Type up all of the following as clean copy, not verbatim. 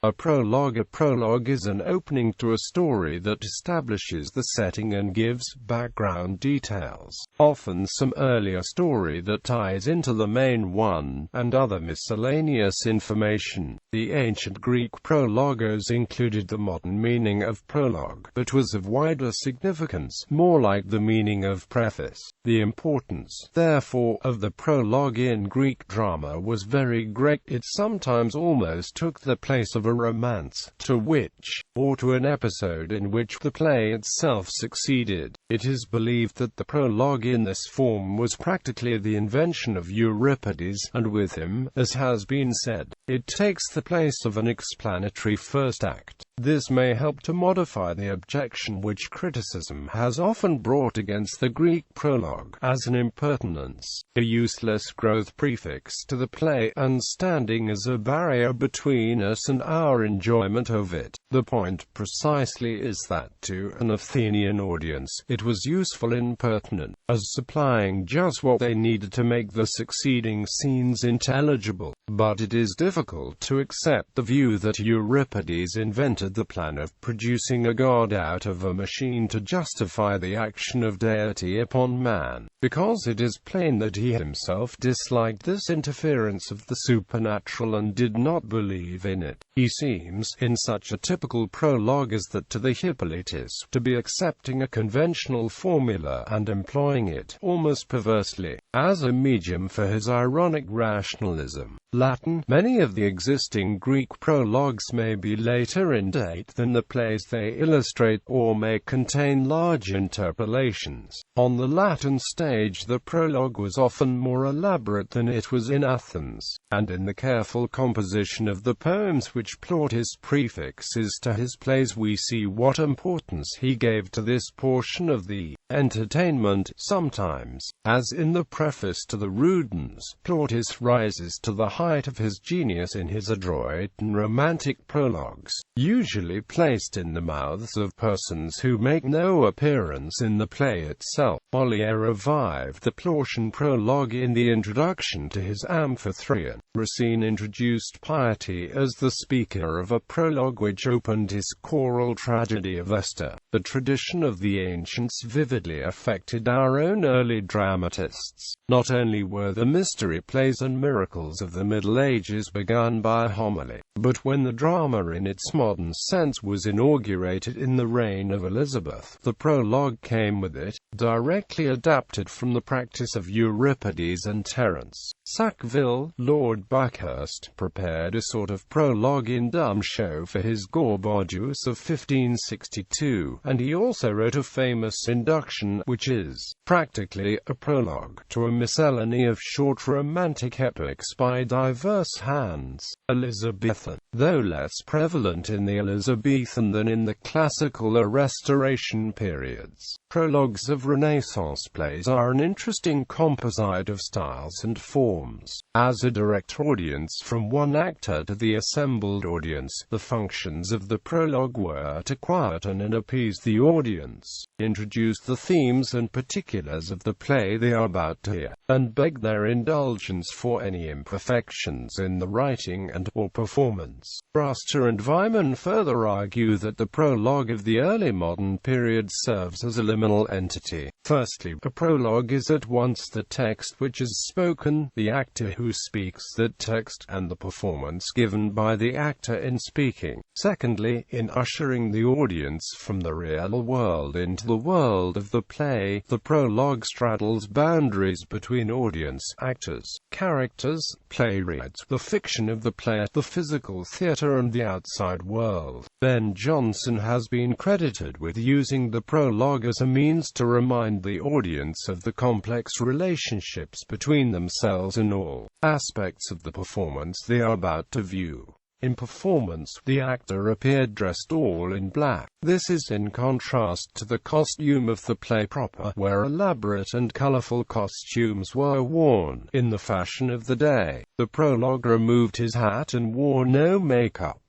A prologue is an opening to a story that establishes the setting and gives background details, often some earlier story that ties into the main one, and other miscellaneous information. The ancient Greek prologos included the modern meaning of prologue, but was of wider significance, more like the meaning of preface. The importance, therefore, of the prologue in Greek drama was very great. It sometimes almost took the place of a romance, to which, or to an episode in which the play itself succeeded. It is believed that the prologue in this form was practically the invention of Euripides, and with him, as has been said, it takes the place of an explanatory first act. This may help to modify the objection which criticism has often brought against the Greek prologue, as an impertinence, a useless growth prefix to the play, and standing as a barrier between us and our enjoyment of it. The point precisely is that, to an Athenian audience, it was useful and pertinent, as supplying just what they needed to make the succeeding scenes intelligible. But it is difficult to accept the view that Euripides invented the plan of producing a god out of a machine to justify the action of deity upon man, because it is plain that he himself disliked this interference of the supernatural and did not believe in it. He seems, in such a typical prologue as that to the Hippolytus, to be accepting a conventional formula and employing it, almost perversely, as a medium for his ironic rationalism. Latin. Many of the existing Greek prologues may be later in date than the plays they illustrate, or may contain large interpolations. On the Latin stage, the prologue was often more elaborate than it was in Athens, and in the careful composition of the poems which Plautus prefixes to his plays we see what importance he gave to this portion of the entertainment. Sometimes, as in the preface to the Rudens, Plautus rises to the height of his genius in his adroit and romantic prologues, usually placed in the mouths of persons who make no appearance in the play itself. Molière revived the Plautian prologue in the introduction to his Amphitryon. Racine introduced Piety as the speaker of a prologue which opened his choral tragedy of Esther. The tradition of the ancients vividly affected our own early dramatists. Not only were the mystery plays and miracles of the Middle Ages begun by homily, but when the drama in its modern sense was inaugurated in the reign of Elizabeth, the prologue came with it, directly adapted from the practice of Euripides and Terence. Sackville, Lord Buckhurst, prepared a sort of prologue in dumb show for his Gorboduus of 1562, and he also wrote a famous induction, which is practically a prologue to a miscellany of short romantic epics by diverse hands. Elizabethan, though less prevalent in the Elizabethan than in the classical or Restoration periods. Prologues of Renaissance plays are an interesting composite of styles and forms. As a direct audience from one actor to the assembled audience, the functions of the prologue were to quieten and appease the audience, introduce the themes and particulars of the play they are about to hear, and beg their indulgence for any imperfections in the writing and/or performance. Braster and Wyman further argue that the prologue of the early modern period serves as a liminal entity. Firstly, a prologue is at once the text which is spoken, the actor who speaks that text, and the performance given by the actor in speaking. Secondly, in ushering the audience from the real world into the world of the play, the prologue straddles boundaries between audience, actors, characters, playwrights, the fiction of the play, the physical theatre, and the outside world. Ben Jonson has been credited with using the prologue as a means to remind the audience of the complex relationships between themselves and all aspects of the performance they are about to view. In performance, the actor appeared dressed all in black. This is in contrast to the costume of the play proper, where elaborate and colorful costumes were worn, in the fashion of the day. The prologue removed his hat and wore no makeup.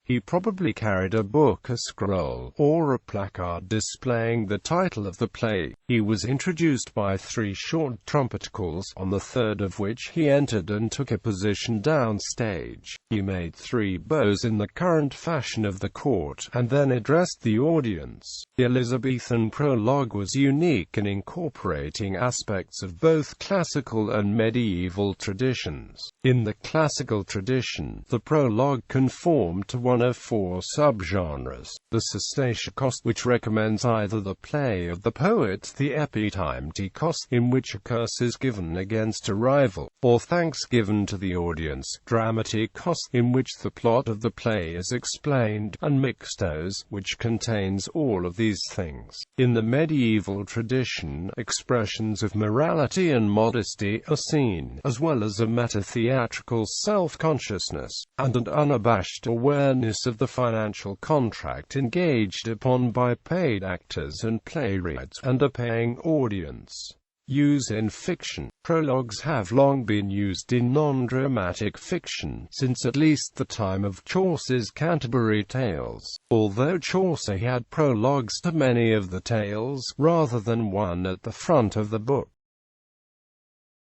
He probably carried a book, a scroll, or a placard displaying the title of the play. He was introduced by 3 short trumpet calls, on the third of which he entered and took a position downstage. He made 3 bows in the current fashion of the court, and then addressed the audience. The Elizabethan prologue was unique in incorporating aspects of both classical and medieval traditions. In the classical tradition, the prologue conformed to one of 4 subgenres: the succeeded, which recommends either the play of the poet, the epitime-ticos, in which a curse is given against a rival, or thanks given to the audience, dramaticos, in which the plot of the play is explained, and mixtos, which contains all of these things. In the medieval tradition, expressions of morality and modesty are seen, as well as a meta-theatrical self-consciousness, and an unabashed awareness of the financial contract engaged upon by paid actors and playwrights, and a paying audience. Use in fiction. Prologues have long been used in non-dramatic fiction, since at least the time of Chaucer's Canterbury Tales. Although Chaucer had prologues to many of the tales, rather than one at the front of the book.